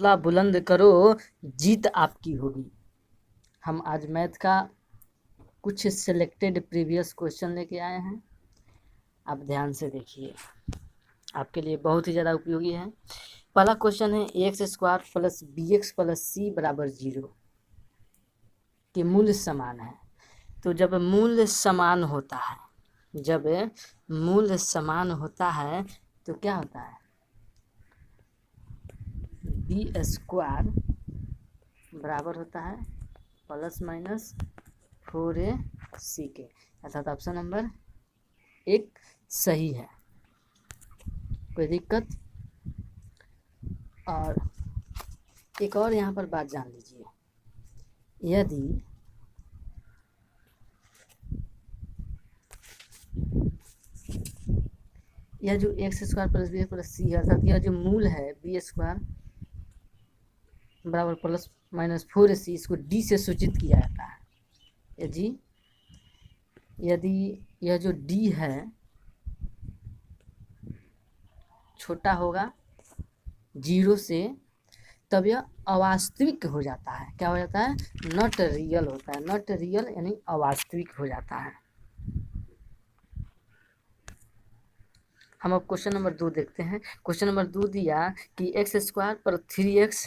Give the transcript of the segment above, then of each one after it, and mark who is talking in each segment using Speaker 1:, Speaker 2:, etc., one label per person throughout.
Speaker 1: हौसला बुलंद करो, जीत आपकी होगी। हम आज मैथ का कुछ सिलेक्टेड प्रीवियस क्वेश्चन लेके आए हैं, आप ध्यान से देखिए, आपके लिए बहुत ही ज़्यादा उपयोगी है। पहला क्वेश्चन है x square plus b x plus c बराबर 0 के मूल्य समान है। तो जब मूल्य समान होता है, जब मूल्य समान होता है तो क्या होता है, बी स्क्वायर बराबर होता है प्लस माइनस 4ac के, अर्थात ऑप्शन नंबर 1 सही है। कोई दिक्कत? और एक और यहाँ पर बात जान लीजिए, यदि यह जो x square plus b plus c है, अर्थात यह जो मूल है बी स्क्वायर बराबर प्लस माइनस 4ac, इसको डी से सूचित किया जाता है। यदि यह जो डी है छोटा होगा 0 से, तब यह अवास्तविक हो जाता है। क्या हो जाता है? नॉट रियल होता है। नॉट रियल यानी अवास्तविक हो जाता है। हम अब क्वेश्चन नंबर 2 देखते हैं। क्वेश्चन नंबर 2 दिया कि एक्स स्क्वायर पर 3x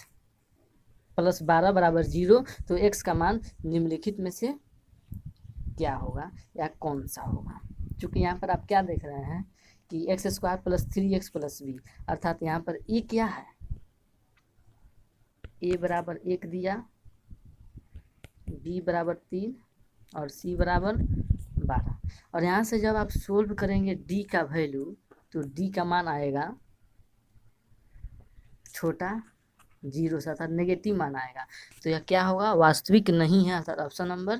Speaker 1: प्लस 12 बराबर 0, तो x का मान निम्नलिखित में से क्या होगा या कौन सा होगा। चूंकि यहाँ पर आप क्या देख रहे हैं कि x square plus 3x plus b, अर्थात यहाँ पर ए क्या है, ए बराबर 1 दिया, बी बराबर 3 और सी बराबर 12। और यहाँ से जब आप सोल्व करेंगे डी का वैल्यू, तो डी का मान आएगा छोटा 0 से, अर्थात नेगेटिव मान आएगा। तो यह क्या होगा, वास्तविक नहीं है, अर्थात ऑप्शन नंबर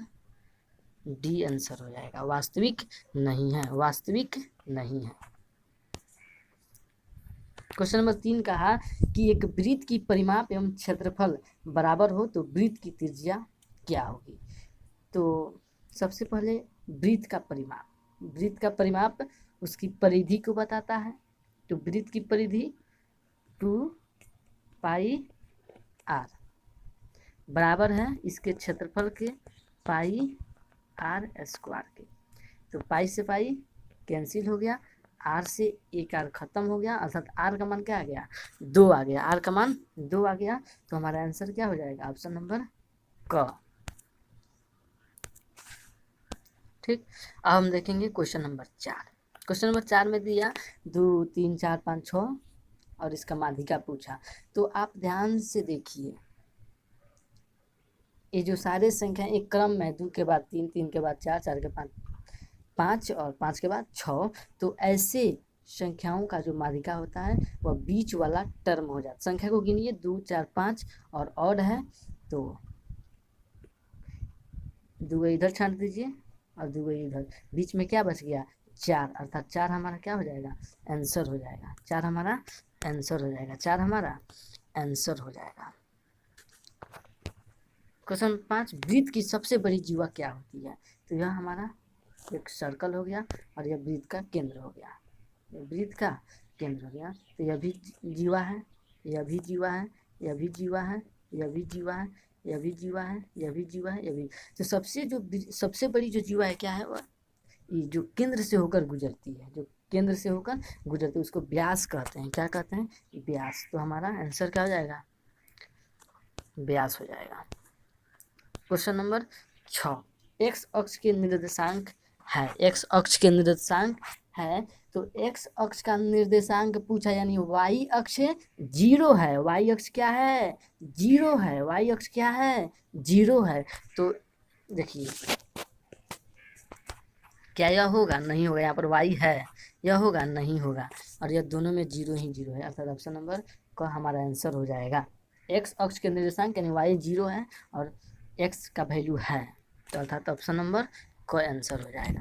Speaker 1: डी आंसर हो जाएगा। वास्तविक नहीं है, वास्तविक नहीं है। क्वेश्चन नंबर 3 कहा कि एक वृत्त की परिमाप एवं क्षेत्रफल बराबर हो तो वृत्त की त्रिज्या क्या होगी। तो सबसे पहले वृत्त का परिमाप, वृत्त का परिमाप उसकी परिधि को बताता है। तो वृत्त की परिधि 2πr बराबर है इसके क्षेत्रफल के πr² के। तो पाई से पाई कैंसिल हो गया, आर से एक आर खत्म हो गया, अर्थात आर का मान क्या आ गया, 2 आ गया। आर का मान 2 आ गया, तो हमारा आंसर क्या हो जाएगा, ऑप्शन नंबर क। ठीक, अब हम देखेंगे क्वेश्चन नंबर 4। क्वेश्चन नंबर 4 में दिया 2 3 4 5 6 और इसका माध्यिका पूछा। तो आप ध्यान से देखिए, ये जो सारे संख्या एक क्रम में, 2 के बाद 3, 3 के बाद 4, 4 के बाद 5 और 5 के बाद 6, तो ऐसे संख्याओं का जो माध्यिका होता है वह बीच वाला टर्म हो जाता है। संख्या को गिनिए, 2 4 5 और ऑड है तो 2 इधर छांट दीजिए और 2 इधर, बीच में क्या बच गया, 4, अर्थात 4 हमारा क्या हो जाएगा, आंसर हो जाएगा। 4 हमारा आंसर हो जाएगा, 4 हमारा आंसर हो जाएगा। क्वेश्चन 5, वृत्त की सबसे बड़ी जीवा क्या होती है। तो यह हमारा एक सर्कल हो गया और यह वृत्त का केंद्र हो गया, यह वृत्त का केंद्र हो गया। तो यह भी जीवा है, यह भी जीवा है, यह भी जीवा है, यह भी जीवा है, यह भी जीवा है, यह भी जीवा है, यह भी। तो सबसे बड़ी जो जीवा है क्या है, वह ये जो केंद्र से होकर गुजरती है, जो केंद्र से होकर गुजरती है उसको व्यास कहते हैं। क्या कहते हैं, व्यास। तो हमारा आंसर क्या हो जाएगा, व्यास हो जाएगा। क्वेश्चन नंबर 6, एक्स अक्ष के निर्देशांक है, एक्स अक्ष के निर्देशांक है, तो एक्स अक्ष का निर्देशांक पूछा, यानी वाई अक्ष 0 है। वाई अक्ष क्या है, 0 है। वाई अक्ष क्या है, 0 है। तो देखिए क्या यह होगा, नहीं होगा, यहाँ पर वाई है, यह होगा, नहीं होगा, और यह दोनों में 0 ही 0 है, अर्थात ऑप्शन नंबर का हमारा आंसर हो जाएगा। एक्स अक्ष के निर्देशांक यानी वाई 0 है और एक्स का वैल्यू है, तो अर्थात ऑप्शन नंबर का आंसर हो जाएगा।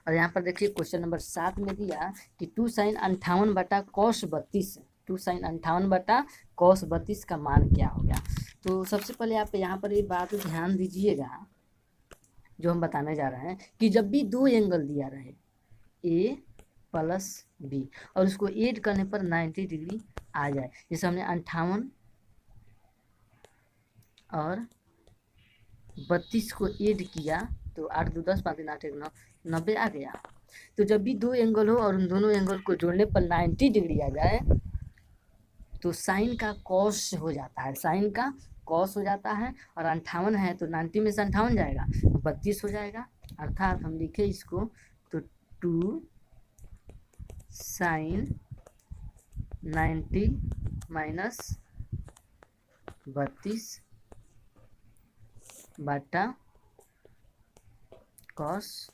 Speaker 1: और यहाँ पर देखिए क्वेश्चन नंबर 7 में दिया कि 2 sin 58 बटा cos 32, 2 sin 58 बटा cos 32 का मान क्या हो गया। तो सबसे पहले आप यहाँ पर ये बात ध्यान दीजिएगा, जो हम बताने जा रहे हैं कि जब भी 2 एंगल दिया रहे ए प्लस बी और उसको ऐड करने पर 90 डिग्री आ जाए, जैसे हमने 58 और 32 को ऐड किया तो 8 2 10 5 3 8 1 9 90 आ गया। तो जब भी दो एंगल हो और उन दोनों एंगल को जोड़ने पर 90 डिग्री आ जाए तो साइन का कॉस हो जाता है, साइन का कॉस हो जाता है। और 58 है तो 90 में से 58 जाएगा, 32 हो जाएगा। अर्थात हम लिखे इसको तो 2 साइन 90 माइनस 32 बटा कॉस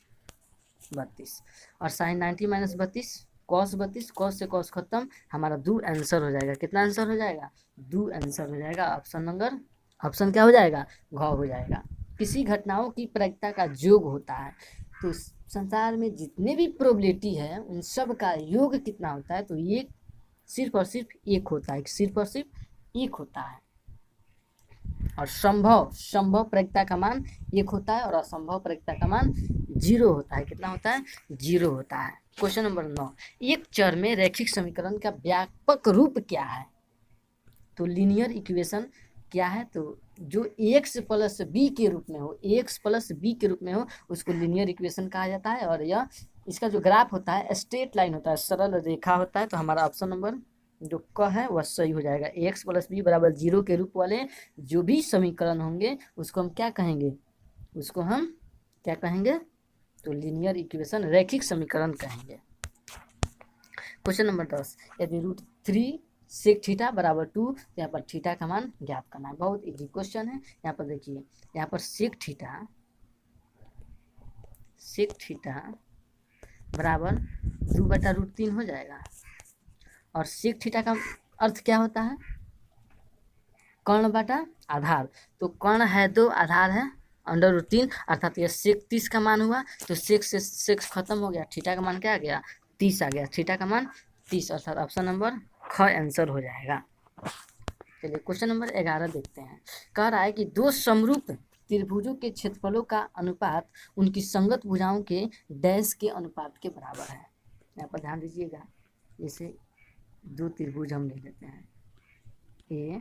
Speaker 1: 32। और साइन 90 माइनस 32 कॉस 32, कॉस से कॉस खत्म, हमारा 2 आंसर हो जाएगा। कितना आंसर हो जाएगा? 2 आंसर हो जाएगा। ऑप्शन क्या हो जाएगा? घ हो जाएगा। किसी घटनाओं की प्रायिकता का योग होता है, तो संसार में जितने भी प्रोबेबिलिटी है उन सब का योग कितना होता है? तो ये सिर्फ और सिर्फ एक होता है, सिर्फ और सिर्फ एक होता है। और संभव प्रायिकता का मान 1 होता है और असंभव प्रायिकता का मान 0 होता है। कितना होता है? 0 होता है। क्वेश्चन नंबर 9, एक चर में रैखिक समीकरण का व्यापक रूप क्या है? तो लीनियर इक्वेशन क्या है? तो जो एक्स प्लस बी के रूप में हो, एक्स प्लस बी के रूप में हो, उसको लीनियर इक्वेशन कहा जाता है। और यह इसका जो ग्राफ होता है स्ट्रेट लाइन होता है, सरल रेखा होता है। तो हमारा ऑप्शन नंबर जो क है वह सही हो जाएगा। एक्स प्लस बी बराबर 0 के रूप वाले जो भी समीकरण होंगे उसको हम क्या कहेंगे? उसको हम क्या कहेंगे? तो लीनियर इक्वेशन, रैखिक समीकरण कहेंगे। क्वेश्चन नंबर 10, यदि √3 सेक थीटा बराबर 2, तो यहाँ पर थीटा का मान ज्ञात करना है। बहुत इजी क्वेश्चन है। यहाँ पर देखिए, यहाँ पर सेक थीटा बराबर 2/√3 हो जाएगा। और सेक थीटा का अर्थ क्या होता है? कर्ण बटा आधार। तो कर्ण है 2, आधार है √3, अर्थात यह सेक 30 का मान हुआ। तो सेक से सेक खत्म हो गया, थीटा का मान क्या आ गया? 30 आ गया। थीटा का मान 30, अर्थात ऑप्शन नंबर ख आंसर हो जाएगा। चलिए क्वेश्चन नंबर 11 देखते हैं। कह रहा है कि दो समरूप त्रिभुजों के क्षेत्रफलों का अनुपात उनकी संगत भुजाओं के डैश के अनुपात के बराबर है। यहाँ पर ध्यान दीजिएगा, जैसे दो त्रिभुज हम ले लेते हैं, ए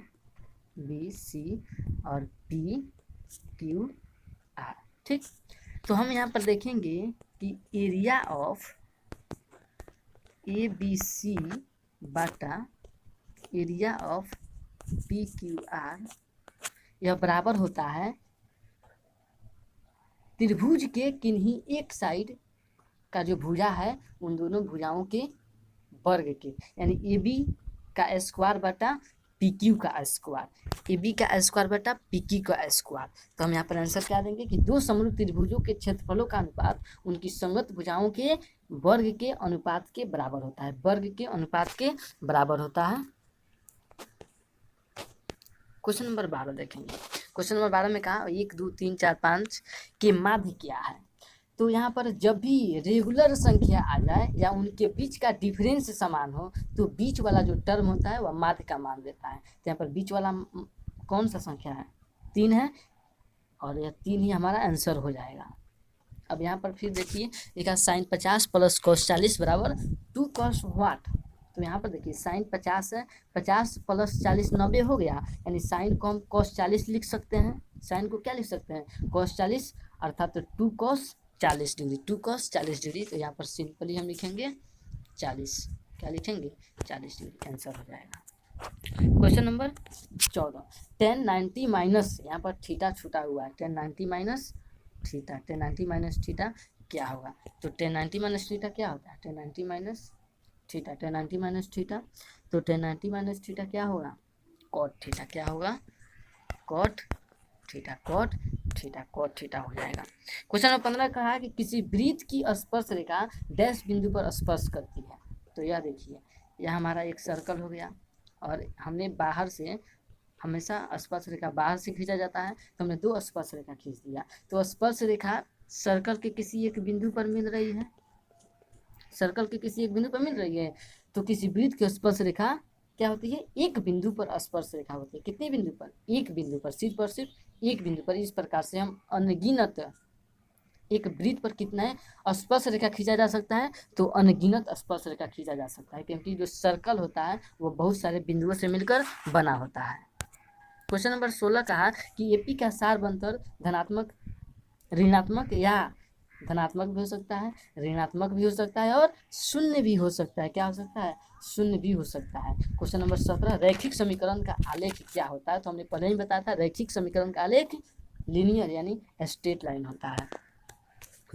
Speaker 1: बी सी और पी क्यू आर। ठीक, तो हम यहाँ पर देखेंगे कि area of A B C बटा area of P Q R यह बराबर होता है त्रिभुज के किन्हीं एक साइड का जो भुजा है उन दोनों भुजाओं के वर्ग के, यानी ए बी का स्क्वायर बटा पी क्यू का स्क्वायर, ए बी का स्क्वायर बटा पी क्यू का स्क्वायर। तो हम यहाँ पर आंसर क्या देंगे कि दो समरूप त्रिभुजों के क्षेत्रफलों का अनुपात उनकी संगत भुजाओं के वर्ग के अनुपात के बराबर होता है, वर्ग के अनुपात के बराबर होता है। क्वेश्चन नंबर 12 देखेंगे। क्वेश्चन नंबर 12 में कहा 1 2 3 4 5 के माध्य क्या है? तो यहाँ पर जब भी रेगुलर संख्या आ जाए या उनके बीच का डिफरेंस समान हो तो बीच वाला जो टर्म होता है वह माध्य का मान देता है। तो यहाँ पर बीच वाला कौन सा संख्या है? 3 है, और यह 3 ही हमारा आंसर हो जाएगा। अब यहाँ पर फिर देखिए, लिखा साइन 50 प्लस कॉस 40 बराबर 2 कॉस वाट। तो यहाँ पर देखिए साइन 50 है, 50 प्लस 40 90 हो गया, यानी साइन को हम कॉस 40 लिख सकते हैं। साइन को क्या लिख सकते हैं? कॉस 40, अर्थात 2 कॉस 40 डिग्री, 2 कॉस 40 डिग्री। तो यहाँ पर सिंपली हम लिखेंगे 40, क्या लिखेंगे? 40 डिग्री, आंसर हो जाएगा। क्वेश्चन नंबर 14, tan 90 माइनस, यहाँ पर थीटा छूटा हुआ है, tan 90 minus theta, tan 90 minus theta क्या होगा? तो tan 90 माइनस थीटा क्या होता है? tan 90 minus theta, tan 90 minus theta, तो tan 90 माइनस थीटा क्या होगा? cot theta. क्या होगा? cot theta, cot theta, cot theta हो जाएगा। क्वेश्चन नंबर 15 कहा कि किसी वृत्त की स्पर्श रेखा डैश बिंदु पर स्पर्श करती है। तो यह देखिए, यह हमारा एक सर्कल हो गया और हमने बाहर से, हमेशा स्पर्श रेखा बाहर से खींचा जाता है, तो हमने 2 स्पर्श रेखा खींच दिया। तो स्पर्श रेखा सर्कल के किसी एक बिंदु पर मिल रही है, सर्कल के किसी एक बिंदु पर मिल रही है। तो किसी वृत्त की स्पर्श रेखा क्या होती है? एक बिंदु पर स्पर्श रेखा होती है। कितने बिंदु पर? एक बिंदु पर, सिर्फ और सिर्फ एक बिंदु पर। इस प्रकार से हम अनगिनत, एक वृत्त पर कितना है स्पर्श रेखा खींचा जा सकता है? तो अनगिनत स्पर्श रेखा खींचा जा सकता है, क्योंकि जो सर्कल होता है वो बहुत सारे बिंदुओं से मिलकर बना होता है। क्वेश्चन नंबर 16 कहा कि एपी का सार बंतर धनात्मक, ऋणात्मक या धनात्मक भी हो सकता है, ऋणात्मक भी हो सकता है और शून्य भी हो सकता है। क्या हो सकता है? शून्य भी हो सकता है। क्वेश्चन नंबर 17 रैखिक समीकरण का आलेख क्या होता है? तो हमने पहले ही बताया था, रैखिक समीकरण का आलेख लीनियर यानी स्ट्रेट लाइन होता है।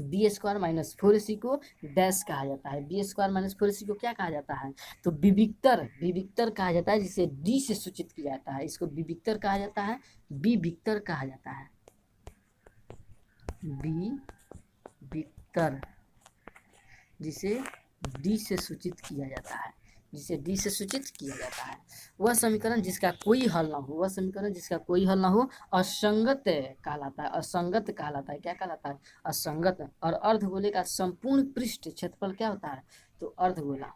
Speaker 1: बी स्क्वायर माइनस 4ac को डैश कहा जाता है। बी स्क्वायर माइनस 4ac को क्या कहा जाता है? तो विविक्तर, विविक्तर कहा जाता है, जिसे डी से सूचित किया जाता है। इसको विविक्तर कहा जाता है, विविक्तर कहा जाता है, विविक्तर, जिसे डी से सूचित किया जाता है, जिसे डी से सूचित किया जाता है। वह समीकरण जिसका कोई हल ना हो, वह समीकरण जिसका कोई हल ना हो असंगत कहलाता है, असंगत कहलाता है। क्या कहलाता है? असंगत। और अर्धगोले का संपूर्ण पृष्ठ क्षेत्रफल क्या होता है? तो अर्धगोला,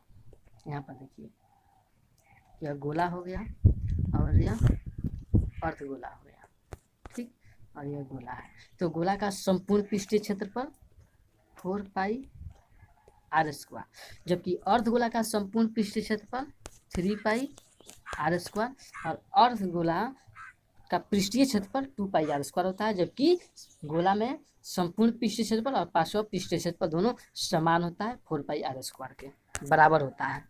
Speaker 1: यहाँ पर देखिए, यह गोला हो गया और यह अर्धगोला हो गया, ठीक, और यह गोला है। तो गोला का संपूर्ण पृष्ठीय क्षेत्रफल 4 पाई आर स्क्वायर, जबकि अर्धगोला का संपूर्ण पृष्ठीय क्षेत्रफल 3 पाई आर स्क्वायर और अर्धगोला का पृष्ठीय क्षेत्रफल 2 पाई आर स्क्वायर होता है। जबकि गोला में संपूर्ण पृष्ठीय क्षेत्रफल और पार्श्व पृष्ठीय क्षेत्रफल दोनों समान होता है, 4 पाई आर स्क्वायर के बराबर होता है।